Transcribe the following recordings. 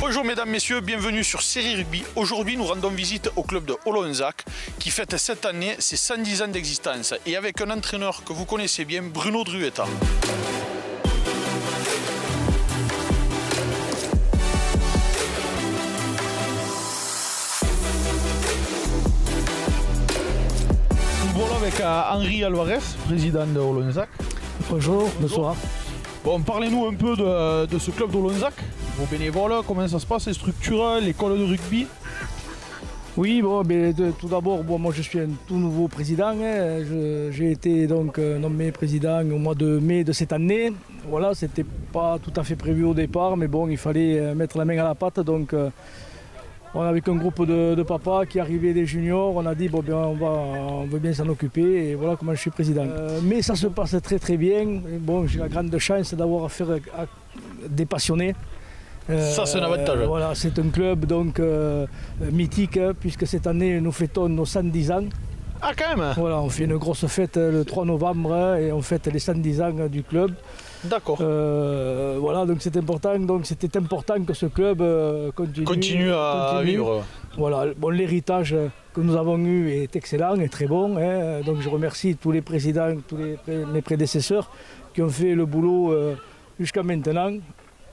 Bonjour mesdames, messieurs, bienvenue sur Série Rugby. Aujourd'hui, nous rendons visite au club de Olonzac qui fête cette année ses 110 ans d'existence et avec un entraîneur que vous connaissez bien, Bruno Druetta. Nous voilà avec Henri Alvarez, président de Olonzac. Bonjour, bonsoir. Bon, parlez-nous un peu de ce club d'Olonzac, vos bénévoles, comment ça se passe, les structures, l'école de rugby. Oui, bon, tout d'abord, moi je suis un tout nouveau président. J'ai été donc nommé président au mois de mai de cette année. Voilà, c'était pas tout à fait prévu au départ, mais bon, il fallait mettre la main à la pâte. Donc, avec un groupe de papas qui arrivaient des juniors, on a dit bon, on veut bien s'en occuper et voilà comment je suis président. Mais ça se passe très très bien. Bon, j'ai la grande chance d'avoir affaire à des passionnés. Ça c'est un avantage. Voilà, c'est un club donc mythique puisque cette année nous fêtons nos 110 ans. Ah quand même. Voilà, on fait une grosse fête le 3 novembre et on fête les 110 ans du club. D'accord. Voilà, donc c'est important. Donc c'était important que ce club continue à vivre. Voilà, bon, l'héritage que nous avons eu est excellent et très bon. Hein. Donc je remercie tous les présidents, mes prédécesseurs qui ont fait le boulot jusqu'à maintenant.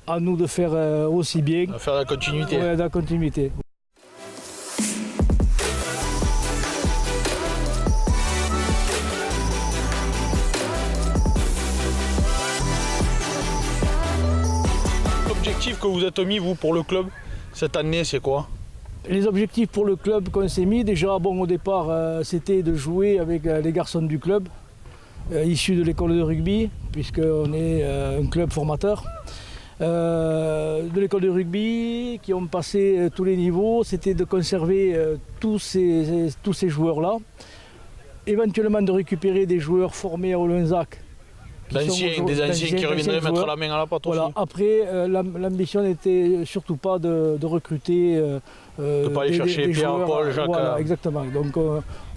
À nous de faire aussi bien. À faire la continuité. Ouais, la continuité. L'objectif que vous êtes mis, vous, pour le club, cette année, c'est quoi? Les objectifs pour le club qu'on s'est mis, déjà, bon, au départ, c'était de jouer avec les garçons du club, issus de l'école de rugby, puisqu'on est un club formateur. De l'école de rugby, qui ont passé tous les niveaux, c'était de conserver tous ces joueurs-là, éventuellement de récupérer des joueurs formés à Olonzac. Des anciens qui reviendraient mettre la main à la pâte voilà. aussi. Après, l'ambition n'était surtout pas de recruter de ne pas aller chercher Pierre, joueurs, Paul, Jacques. Voilà, exactement. Donc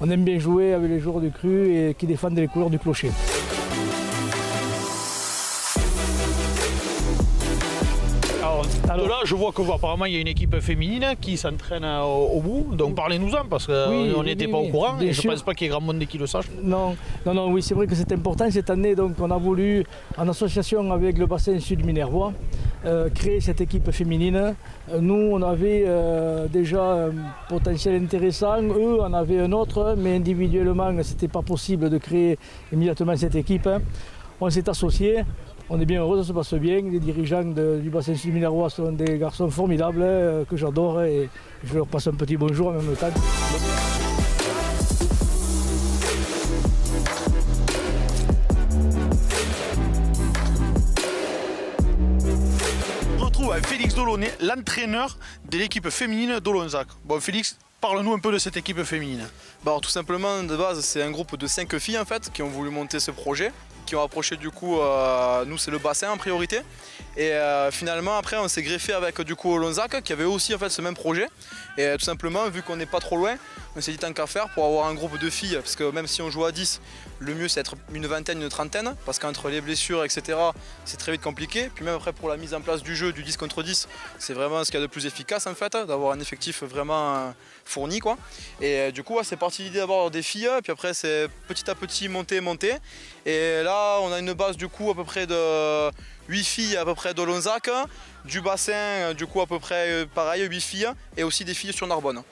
on aime bien jouer avec les joueurs du cru et qui défendent les couleurs du clocher. Alors, de là, je vois que apparemment il y a une équipe féminine qui s'entraîne au bout, donc parlez-nous-en parce qu'on n'était pas au courant et je ne pense pas qu'il y ait grand monde qui le sache. Non, oui, c'est vrai que c'est important cette année, donc on a voulu, en association avec le bassin sud minervois, créer cette équipe féminine. Nous, on avait déjà un potentiel intéressant, eux en avaient un autre, mais individuellement, ce n'était pas possible de créer immédiatement cette équipe. On s'est associés. On est bien heureux, ça se passe bien. Les dirigeants du bassin sud minervois sont des garçons formidables que j'adore et je leur passe un petit bonjour en même temps. On retrouve Félix Delaunay, l'entraîneur de l'équipe féminine d'Olonzac. Bon Félix, parle-nous un peu de cette équipe féminine. Alors, tout simplement, de base, c'est un groupe de 5 filles en fait, qui ont voulu monter ce projet, qui ont approché du coup, nous c'est le bassin en priorité. Et finalement après on s'est greffé avec du coup Olonzac qui avait aussi en fait ce même projet. Et tout simplement vu qu'on n'est pas trop loin, on s'est dit tant qu'à faire pour avoir un groupe de filles, parce que même si on joue à 10, le mieux c'est être une vingtaine, une trentaine, parce qu'entre les blessures etc c'est très vite compliqué. Puis même après pour la mise en place du jeu du 10 contre 10, c'est vraiment ce qu'il y a de plus efficace en fait, d'avoir un effectif vraiment fourni quoi. Et du coup c'est parti l'idée d'avoir des filles, puis après c'est petit à petit monter. Et là on a une base du coup à peu près de 8 filles à peu près d'Olonzac, du bassin du coup à peu près pareil 8 filles et aussi des filles sur Narbonne.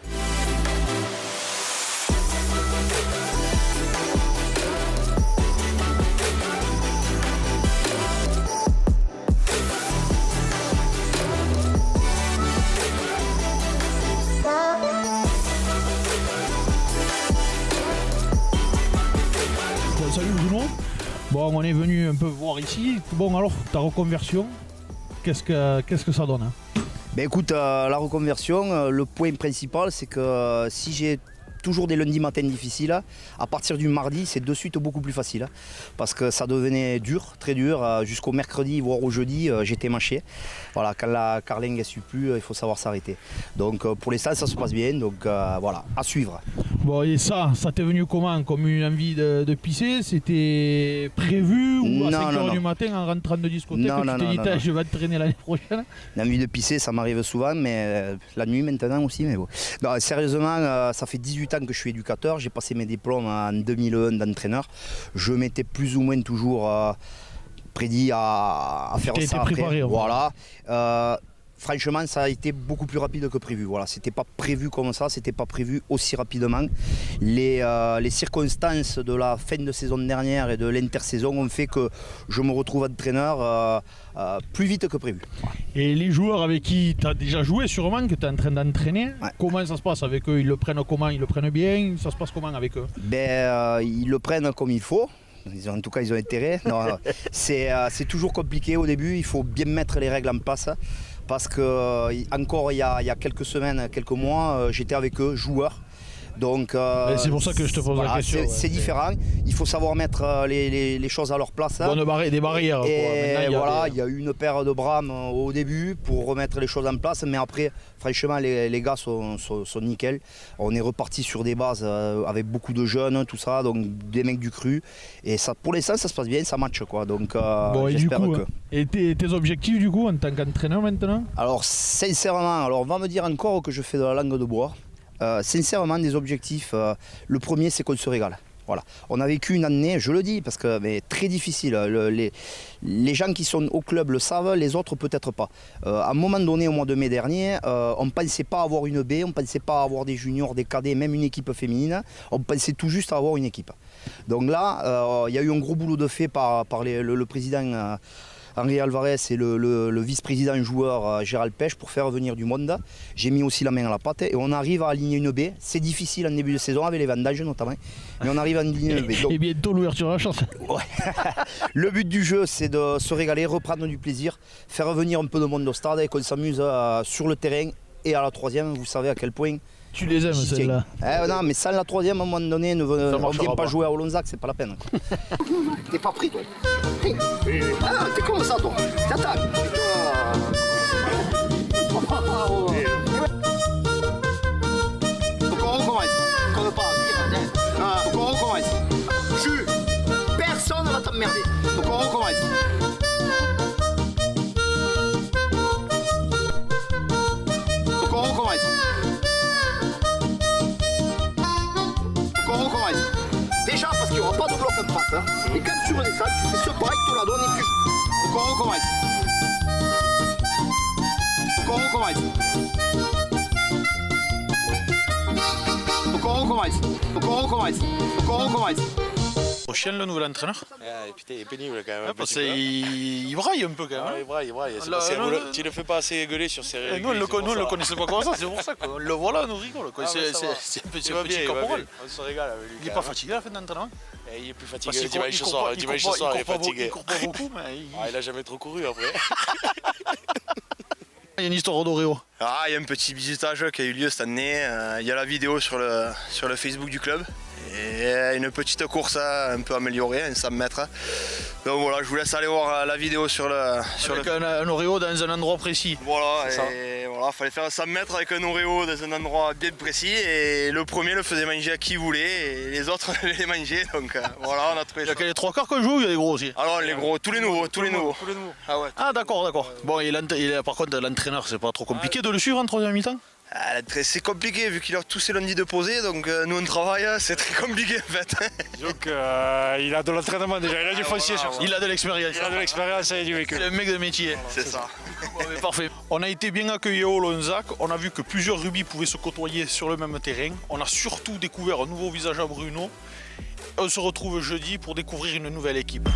Bon, salut Bruno. Bon, on est venu un peu voir ici. Bon, alors, ta reconversion, qu'est-ce que ça donne hein? Ben écoute, la reconversion, le point principal, c'est que si j'ai toujours des lundis matins difficiles. À partir du mardi, c'est de suite beaucoup plus facile. Parce que ça devenait dur, très dur. Jusqu'au mercredi, voire au jeudi, j'étais mâché. Voilà, quand la carlingue ne suit plus, il faut savoir s'arrêter. Donc pour l'instant, ça se passe bien. Donc voilà, à suivre. Bon, et ça t'est venu comment? Comme une envie de pisser? C'était prévu ou à 5h du matin en rentrant de discothèque tu t'es dit je vais te traîner l'année prochaine? L'envie de pisser, ça m'arrive souvent, mais la nuit maintenant aussi. Mais bon. Non, sérieusement, ça fait 18 ans que je suis éducateur. J'ai passé mes diplômes en 2001 d'entraîneur. Je m'étais plus ou moins toujours prédit à faire ça après. Préparé, voilà. Franchement, ça a été beaucoup plus rapide que prévu. Voilà, c'était pas prévu comme ça, c'était pas prévu aussi rapidement. Les circonstances de la fin de saison dernière et de l'intersaison ont fait que je me retrouve entraîneur plus vite que prévu. Et les joueurs avec qui tu as déjà joué sûrement, que tu es en train d'entraîner, comment ça se passe avec eux? Ils le prennent comment? Ils le prennent bien? Ça se passe comment avec eux? Ils le prennent comme il faut. En tout cas, ils ont intérêt. C'est toujours compliqué au début, il faut bien mettre les règles en place. Parce que encore il y a quelques semaines, quelques mois, j'étais avec eux, joueurs. Donc c'est pour ça que je te pose la question. C'est différent. Il faut savoir mettre les choses à leur place. Des barrières. Et voilà, il y a eu une paire de brames au début pour remettre les choses en place. Mais après, franchement, les gars sont nickel. On est reparti sur des bases avec beaucoup de jeunes, tout ça, donc des mecs du cru. Et ça, pour l'instant, ça se passe bien, ça match quoi. Donc j'espère que. Et tes objectifs du coup en tant qu'entraîneur maintenant? Alors sincèrement, on va me dire encore que je fais de la langue de bois. Sincèrement, des objectifs, le premier c'est qu'on se régale. Voilà. On a vécu une année, je le dis, parce que très difficile. Les gens qui sont au club le savent, les autres peut-être pas. À un moment donné, au mois de mai dernier, on ne pensait pas avoir une B, on ne pensait pas avoir des juniors, des cadets, même une équipe féminine. On pensait tout juste avoir une équipe. Donc là, il y a eu un gros boulot de fait par le président Henri Alvarez et le vice-président joueur Gérald Pêche pour faire venir du monde. J'ai mis aussi la main à la pâte et on arrive à aligner une baie. C'est difficile en début de saison avec les vendages notamment, mais on arrive à aligner une baie. Et bientôt l'ouverture à la chance. Ouais. Le but du jeu, c'est de se régaler, reprendre du plaisir, faire venir un peu de monde au stade et qu'on s'amuse sur le terrain. Et à la troisième, vous savez à quel point. Tu les aimes celles-là? Non, mais sans la troisième, à un moment donné, on ne vient pas jouer à Olonzac, c'est pas la peine. T'es pas pris, toi? Ah, t'es comme ça, toi? T'attaques. Faut qu'on recommence. Qu'on ne pas. Faut qu'on recommence. Personne ne va t'emmerder. Faut qu'on recommence. Faut qu'on recommence. On recommence. Déjà parce qu'il n'y aura pas de bloc en face. Hein. Et quand tu redescends, tu fais ce pas, il te la donne et tu joues. Donc on recommence. Donc on recommence. Donc on recommence. Donc on recommence. Donc on recommence. Prochain, le nouvel entraîneur? Putain, il est pénible quand même. Parce qu'il braille un peu quand même. Il braille. Tu le fais pas assez gueuler sur ses règles. Nous, on ne le connaissait pas comme ça, c'est pour ça qu'on le voit là, nous rigole. C'est un petit corporel. On se régale avec lui. Il n'est pas fatigué à la fin d'entraînement? Il est plus fatigué le dimanche soir. Le dimanche soir, il est fatigué. Il court pas beaucoup, mais. Il a jamais trop couru après. Il y a une histoire d'Oreo. Il y a un petit bisutage qui a eu lieu cette année. Il y a la vidéo sur le Facebook du club. Et une petite course un peu améliorée, un 100 mètres. Donc voilà, je vous laisse aller voir la vidéo sur le... Avec un Oreo dans un endroit précis. Voilà, et voilà, fallait faire 100 mètres avec un Oreo dans un endroit bien précis. Et le premier le faisait manger à qui voulait et les autres les mangeaient. Donc voilà, on a trouvé ça. Il y a les trois quarts qu'on joue ou il y a les gros aussi? Alors les gros, tous les nouveaux. Ah ouais. Ah d'accord. Bon, par contre, l'entraîneur, c'est pas trop compliqué de le suivre en troisième mi-temps? C'est compliqué vu qu'il a tous ses lundis de poser, donc nous on travaille, c'est très compliqué en fait. Donc il a de l'entraînement déjà, il a du foncier sur ça. Il a de l'expérience. Il a de l'expérience et du vécu. C'est un mec de métier. C'est ça. Bon, parfait. On a été bien accueillis au Olonzac, on a vu que plusieurs rugby pouvaient se côtoyer sur le même terrain. On a surtout découvert un nouveau visage à Bruno. On se retrouve jeudi pour découvrir une nouvelle équipe.